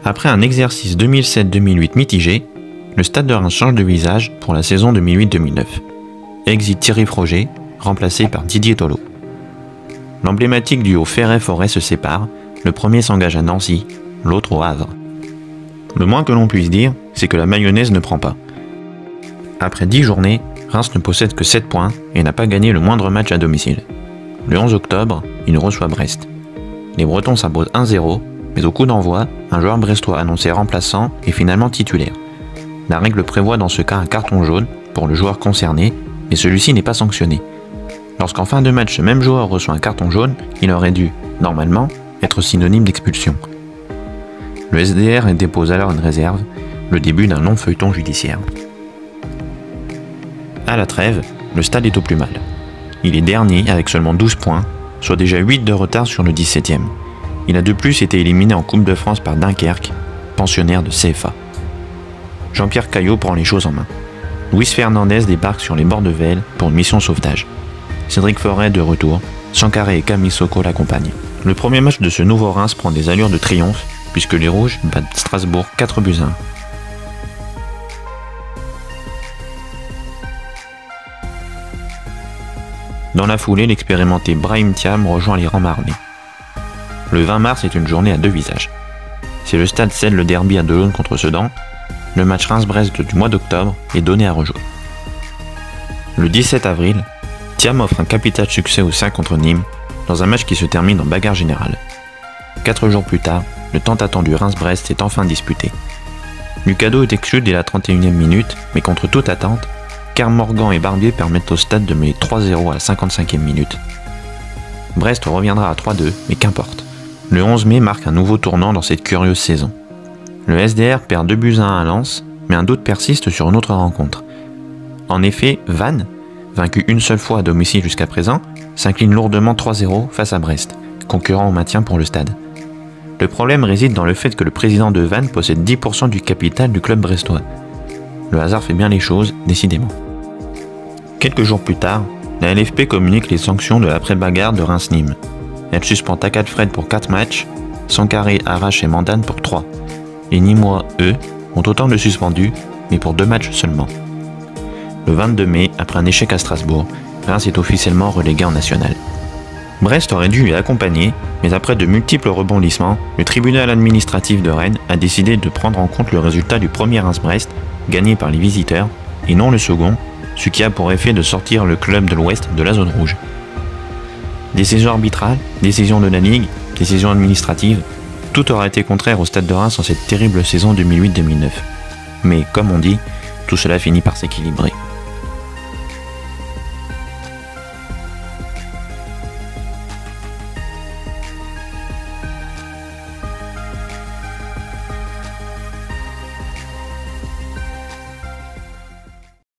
Après un exercice 2007-2008 mitigé, le Stade de Reims change de visage pour la saison 2008-2009. Exit Thierry Froger, remplacé par Didier Tolo. L'emblématique duo Ferret-Forêt se sépare, le premier s'engage à Nancy, l'autre au Havre. Le moins que l'on puisse dire, c'est que la mayonnaise ne prend pas. Après 10 journées, Reims ne possède que 7 points et n'a pas gagné le moindre match à domicile. Le 11 octobre, il reçoit Brest. Les Bretons s'imposent 1-0, mais au coup d'envoi, un joueur brestois annoncé remplaçant est finalement titulaire. La règle prévoit dans ce cas un carton jaune pour le joueur concerné, mais celui-ci n'est pas sanctionné. Lorsqu'en fin de match ce même joueur reçoit un carton jaune, il aurait dû, normalement, être synonyme d'expulsion. Le SDR dépose alors une réserve, le début d'un long feuilleton judiciaire. À la trêve, le Stade est au plus mal. Il est dernier avec seulement 12 points, soit déjà 8 de retard sur le 17e. Il a de plus été éliminé en Coupe de France par Dunkerque, pensionnaire de CFA. Jean-Pierre Caillot prend les choses en main. Luis Fernandez débarque sur les bords de Vesle pour une mission sauvetage. Cédric Forêt de retour, Sankaré et Camille Soko l'accompagnent. Le premier match de ce nouveau Reims prend des allures de triomphe, puisque les Rouges battent Strasbourg 4-1. Dans la foulée, l'expérimenté Brahim Thiam rejoint les rangs marnais. Le 20 mars est une journée à deux visages. Si le Stade cède le derby à Delaune contre Sedan, le match Reims-Brest du mois d'octobre est donné à rejouer. Le 17 avril, Thiam offre un capital succès au 5 contre Nîmes, dans un match qui se termine en bagarre générale. 4 jours plus tard, le tant attendu Reims-Brest est enfin disputé. Lucado est exclu dès la 31e minute, mais contre toute attente, Kermorgan et Barbier permettent au Stade de mener 3-0 à la 55e minute. Brest reviendra à 3-2, mais qu'importe. Le 11 mai marque un nouveau tournant dans cette curieuse saison. Le SDR perd 2-1 à Lens, mais un doute persiste sur une autre rencontre. En effet, Vannes, vaincu une seule fois à domicile jusqu'à présent, s'incline lourdement 3-0 face à Brest, concurrent au maintien pour le Stade. Le problème réside dans le fait que le président de Vannes possède 10% du capital du club brestois. Le hasard fait bien les choses, décidément. Quelques jours plus tard, la LFP communique les sanctions de l'après-bagarre de Reims-Nîmes. Elle suspend Takad Fred pour 4 matchs, Sankaré, Arrache et Mandane pour 3. Les Nîmois, eux, ont autant de suspendus, mais pour 2 matchs seulement. Le 22 mai, après un échec à Strasbourg, Reims est officiellement relégué en national. Brest aurait dû y accompagner, mais après de multiples rebondissements, le tribunal administratif de Rennes a décidé de prendre en compte le résultat du premier Reims-Brest, gagné par les visiteurs, et non le second, ce qui a pour effet de sortir le club de l'Ouest de la zone rouge. Décision arbitrale, décision de la Ligue, décision administrative, tout aura été contraire au Stade de Reims en cette terrible saison 2008-2009. Mais comme on dit, tout cela finit par s'équilibrer.